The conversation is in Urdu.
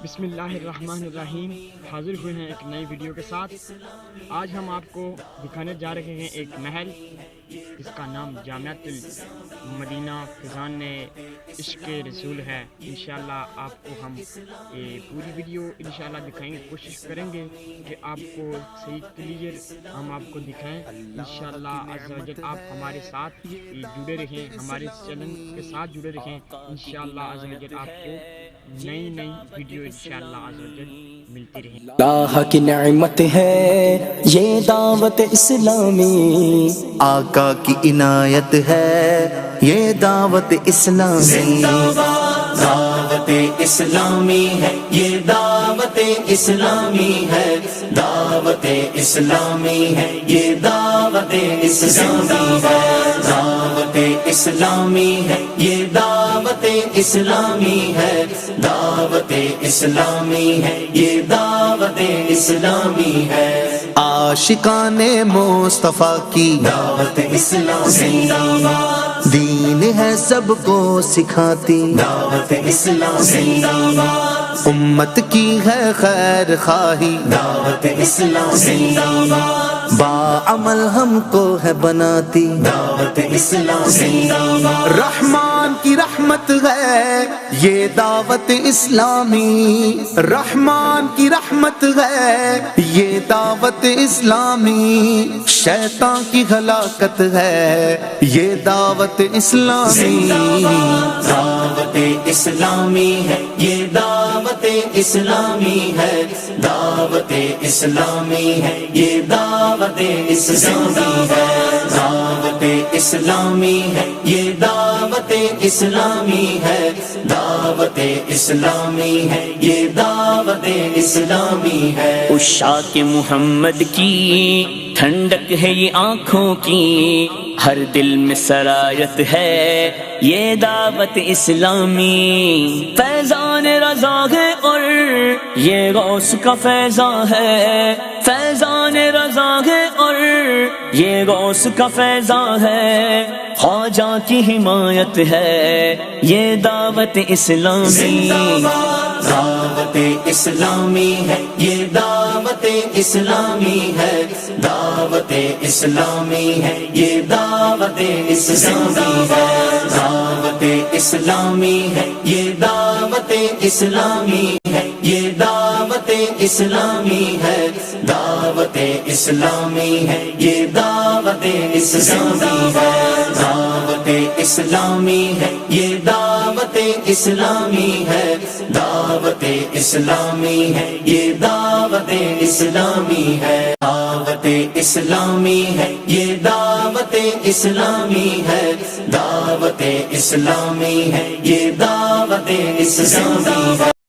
بسم اللہ الرحمن الرحیم، حاضر ہوئے ہیں ایک نئی ویڈیو کے ساتھ۔ آج ہم آپ کو دکھانے جا رہے ہیں ایک محل جس کا نام جامعۃ المدینہ فیضان عشق رسول ہے۔ انشاءاللہ آپ کو ہم یہ پوری ویڈیو انشاءاللہ دکھائیں گے، کوشش کریں گے کہ آپ کو صحیح کلیئر ہم آپ کو دکھائیں انشاءاللہ عز و جل۔ آپ ہمارے ساتھ جڑے رہیں، ہمارے چینل کے ساتھ جڑے رہیں انشاءاللہ عز و جل۔ آپ کو نئی ویڈیو انشاءاللہ عز و جل ملتی رہیں۔ اللہ کی نعمت ہے یہ دعوت اسلامی، آقا کی عنایت ہے یہ دعوت اسلامی، دعوت اسلامی ہے یہ دعوت اسلامی ہے، دعوت اسلامی ہے یہ دعوت اسلامی ہے، دعوت اسلامی ہے یہ دعوت اسلامی ہے، دعوت اسلامی ہے یہ دعوت اسلامی ہے، عاشقان مصطفیٰ کی دعوت اسلامی، دین ہے سب کو سکھاتی، دعوت اسلامی، امت کی ہے خیر خواہی، دعوت اسلامی، باعمل ہم کو ہے بناتی، دعوت اسلامی، رحمان کی رحمت ہے یہ دعوت اسلامی، رحمان کی رحمت ہے یہ دعوت اسلامی، شیطان کی ہلاکت ہے یہ دعوت اسلامی، دعوت اسلامی ہے یہ دعوت اسلامی ہے، دعوت اسلامی ہے یہ دعوت اسلامی ہے، دعوت اسلامی ہے یہ دعوت اسلامی ہے، دعوت اسلامی ہے یہ دعوت اسلامی ہے، عشاق محمد کی ٹھنڈک ہے یہ آنکھوں کی، ہر دل میں سرایت ہے یہ دعوت اسلامی، فیضان رضا ہے اور یہ غوث کا فیضان ہے، فیضان رضا ہے اور یہ غوث کا فیضان ہے، خواجہ کی حمایت ہے یہ دعوت اسلامی، دعوت اسلامی ہے یہ دعوت اسلامی ہے، دعوت اسلامی ہے یہ دعوت اسلامی ہے، دعوت اسلامی ہے یہ دعوت اسلامی ہے، یہ دعوت اسلامی ہے، دعوت اسلامی ہے یہ دعوت اسلامی ہے، دعوت اسلامی ہے یہ دعوت اسلامی ہے، دعوت اسلامی ہے یہ دعوت اسلامی ہے، دعوت اسلامی ہے یہ دعوت اسلامی ہے، دعوت اسلامی ہے یہ دعوت اسلامی ہے۔